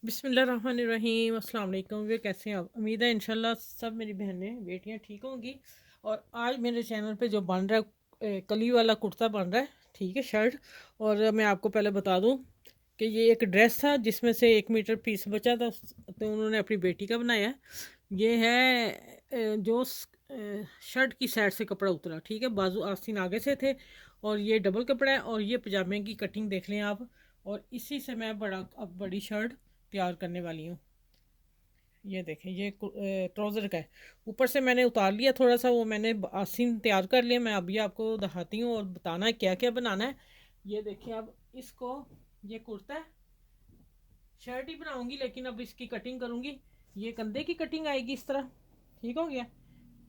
बिस्मिल्लाहिर्रहमानिर्रहीम अस्सलाम वालेकुम। वे कैसे हैं आप? उम्मीद है इंशाल्लाह सब मेरी बहनें बेटियां ठीक होंगी। और आज मेरे चैनल पे जो बन रहा है कली वाला कुर्ता बन रहा है, ठीक है, शर्ट। और मैं आपको पहले बता दूं कि ये एक ड्रेस था जिसमें से 1 मीटर पीस बचा था, तो उन्होंने अपनी बेटी का बनाया। ये है जो शर्ट की साइड से कपड़ा उतरा, ठीक है, बाजू आस्तीन आगे से थे। और ये डबल कपड़ा है और ये पजामे की कटिंग देख लें आप। और इसी से मैं अब बड़ी शर्ट तैयार करने वाली हूँ। ये देखें, ये ट्राउज़र का है। ऊपर से मैंने उतार लिया थोड़ा सा, वो मैंने आस्तीन तैयार कर लिया। मैं अभी आपको दिखाती हूँ और बताना है क्या क्या बनाना है। ये देखें, अब इसको, ये कुर्ता है, शर्ट ही बनाऊंगी लेकिन अब इसकी कटिंग करूंगी। ये कंधे की कटिंग आएगी इस तरह, ठीक हो गया।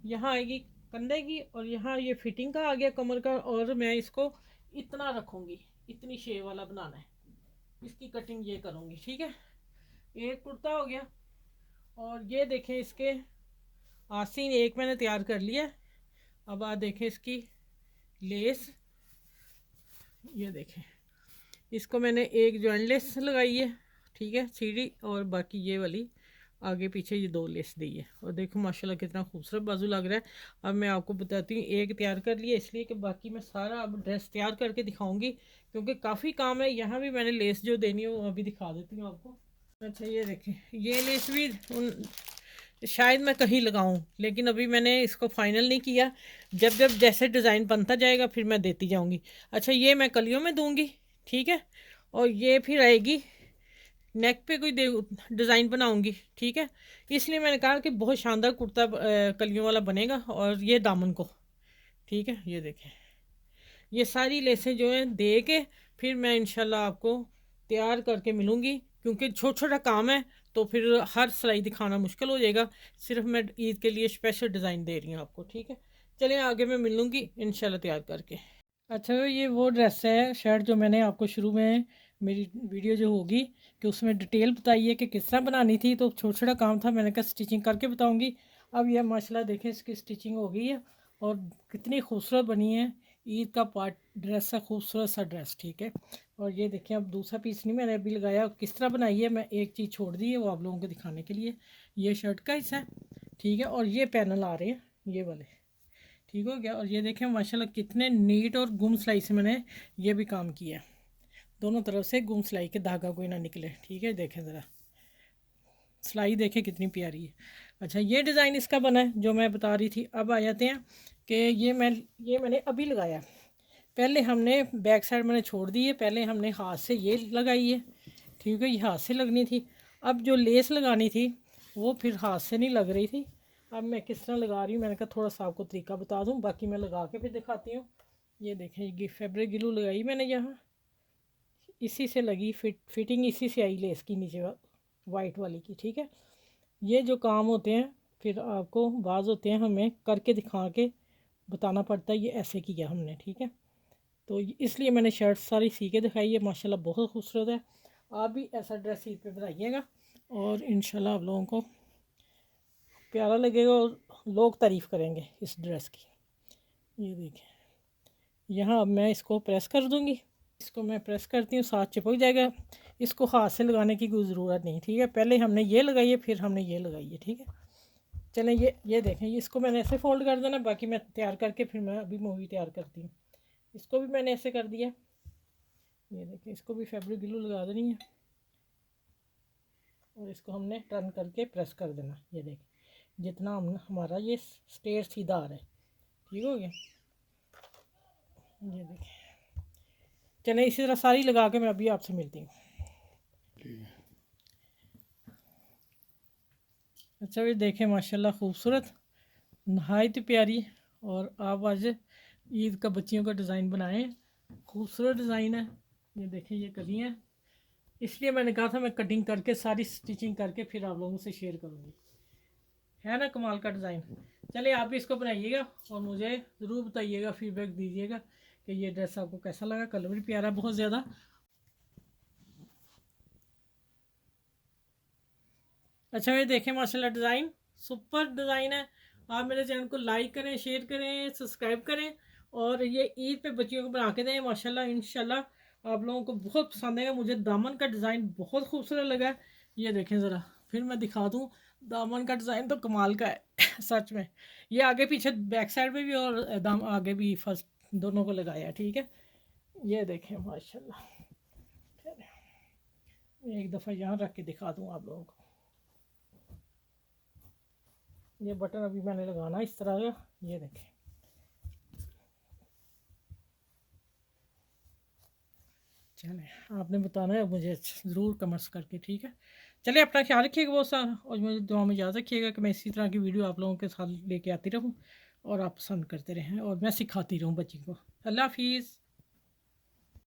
यहाँ आएगी कंधे की और यहाँ ये फिटिंग का आ गया कमर का। और मैं इसको इतना रखूंगी, इतनी शेप वाला बनाना है, इसकी कटिंग ये करूंगी, ठीक है। एक कुर्ता हो गया। और ये देखें, इसके आस्तीन एक मैंने तैयार कर लिया। अब आप देखें इसकी लेस, ये देखें, इसको मैंने एक जॉइंट लेस लगाई है, ठीक है, सीढ़ी। और बाकी ये वाली आगे पीछे ये 2 लेस दी है। और देखो माशाल्लाह कितना खूबसूरत बाजू लग रहा है। अब मैं आपको बताती हूँ, एक तैयार कर लिया इसलिए कि बाकी मैं सारा अब ड्रेस तैयार करके दिखाऊंगी, क्योंकि काफ़ी काम है। यहाँ भी मैंने लेस जो देनी है वो अभी दिखा देती हूँ आपको। अच्छा, ये देखें, ये लेस भी शायद मैं कहीं लगाऊं, लेकिन अभी मैंने इसको फाइनल नहीं किया। जब जब जैसे डिज़ाइन बनता जाएगा फिर मैं देती जाऊंगी। अच्छा, ये मैं कलियों में दूंगी, ठीक है। और ये फिर आएगी नेक पे कोई डिज़ाइन बनाऊंगी, ठीक है। इसलिए मैंने कहा कि बहुत शानदार कुर्ता कलियों वाला बनेगा। और ये दामन को, ठीक है, ये देखें, ये सारी लेसें जो हैं दे के फिर मैं इंशाल्लाह आपको तैयार करके मिलूँगी, क्योंकि छोटा छोटा काम है तो फिर हर सिलाई दिखाना मुश्किल हो जाएगा। सिर्फ मैं ईद के लिए स्पेशल डिज़ाइन दे रही हूँ आपको, ठीक है। चलिए आगे मैं मिलूँगी इंशाल्लाह तैयार करके। अच्छा, ये वो ड्रेस है, शर्ट, जो मैंने आपको शुरू में मेरी वीडियो जो होगी कि उसमें डिटेल बताइए कि किस तरह बनानी थी, तो छोटा छोटा काम था, मैंने कहा स्टिचिंग करके बताऊंगी। अब यह माशाल्लाह देखें, इसकी स्टिचिंग हो गई है और कितनी खूबसूरत बनी है। ईद का पार्ट ड्रेस है, खूबसूरत सा ड्रेस, ठीक है। और ये देखें, अब दूसरा पीस नहीं मैंने अभी लगाया, किस तरह बनाई है, मैं एक चीज़ छोड़ दी है वो आप लोगों को दिखाने के लिए। ये शर्ट का हिस्सा है, ठीक है। और ये पैनल आ रहे हैं ये वाले, ठीक हो गया। और ये देखें माशाल्लाह कितने नीट और गुम सिलाई से मैंने ये भी काम किया है। दोनों तरफ से गुम सिलाई के धागा कोई ना निकले, ठीक है। देखें ज़रा सिलाई, देखें कितनी प्यारी है। अच्छा, ये डिज़ाइन इसका बना है जो मैं बता रही थी। अब आ जाते हैं कि ये मैंने अभी लगाया। पहले हमने बैक साइड मैंने छोड़ दी है, पहले हमने हाथ से ये लगाई है, ठीक है, ये हाथ से लगनी थी। अब जो लेस लगानी थी वो फिर हाथ से नहीं लग रही थी। अब मैं किस तरह लगा रही हूँ, मैंने कहा थोड़ा सा आपको तरीका बता दूँ, बाकी मैं लगा के फिर दिखाती हूँ। ये देखें, ये फैब्रिक ग्लू लगाई मैंने यहाँ, इसी से लगी, फिटिंग इसी से आई लेस की नीचे वाइट वाली की, ठीक है। ये जो काम होते हैं फिर आपको बाज़ होते हैं हमें करके दिखा के बताना पड़ता है, ये ऐसे किया हमने, ठीक है। तो इसलिए मैंने शर्ट सारी सी के दिखाई है, माशाल्लाह बहुत खूबसूरत है। आप भी ऐसा ड्रेस ईद पे बनाइएगा और इंशाल्लाह आप लोगों को प्यारा लगेगा और लोग तारीफ़ करेंगे इस ड्रेस की। ये देखिए, यहाँ अब मैं इसको प्रेस कर दूँगी। इसको मैं प्रेस करती हूँ, साथ चिपक जाएगा। इसको हाथ से लगाने की कोई ज़रूरत नहीं, ठीक है। पहले हमने ये लगाई है फिर हमने ये लगाई है, ठीक है। चलें, ये देखें, इसको मैंने ऐसे फोल्ड कर देना, बाकी मैं तैयार करके फिर मैं अभी मूवी तैयार करती हूँ। इसको भी मैंने ऐसे कर दिया। ये देखें, इसको भी फैब्रिक ग्लू लगा देनी है और इसको हमने टर्न करके प्रेस कर देना। ये देखें, जितना हमारा ये स्ट्रेट सीधा आ रहा है, ठीक हो गया। ये देखें, चलें इसी तरह सारी लगा के मैं अभी आपसे मिलती हूँ। अच्छा, ये देखें माशाल्लाह खूबसूरत, नहायत प्यारी। और आप आज ईद का बच्चियों का डिज़ाइन बनाए, खूबसूरत डिज़ाइन है। ये देखें, ये कलियाँ, इसलिए मैंने कहा था मैं कटिंग करके सारी स्टिचिंग करके फिर आप लोगों से शेयर करूँगी। है ना कमाल का डिज़ाइन। चलिए आप भी इसको बनाइएगा और मुझे ज़रूर बताइएगा, फीडबैक दीजिएगा कि ये ड्रेस आपको कैसा लगा। कलर भी प्यारा बहुत ज़्यादा। अच्छा, ये देखें माशाल्लाह डिज़ाइन सुपर डिज़ाइन है। आप मेरे चैनल को लाइक करें, शेयर करें, सब्सक्राइब करें और ये ईद पे बच्चियों को बना के दें। माशाल्लाह इंशाल्लाह आप लोगों को बहुत पसंद आएगा। मुझे दामन का डिज़ाइन बहुत खूबसूरत लगा। ये देखें ज़रा, फिर मैं दिखा दूँ, दामन का डिज़ाइन तो कमाल का है सच में। ये आगे पीछे बैक साइड में भी और दाम आगे भी फर्स्ट दोनों को लगाया है, ठीक है। ये देखें माशाल्लाह। एक दफ़ा यहाँ रख के दिखा दूँ आप लोगों को। ये बटन अभी मैंने लगाना इस तरह का, ये देखें। चलें, आपने बताना है मुझे ज़रूर कमेंट्स करके, ठीक है। चलिए, अपना ख्याल रखिएगा बहुत सारा, और मुझे दुआ में याद रखिएगा कि मैं इसी तरह की वीडियो आप लोगों के साथ लेके आती रहूँ और आप पसंद करते रहें और मैं सिखाती रहूँ बच्ची को। अल्लाह हाफिज़।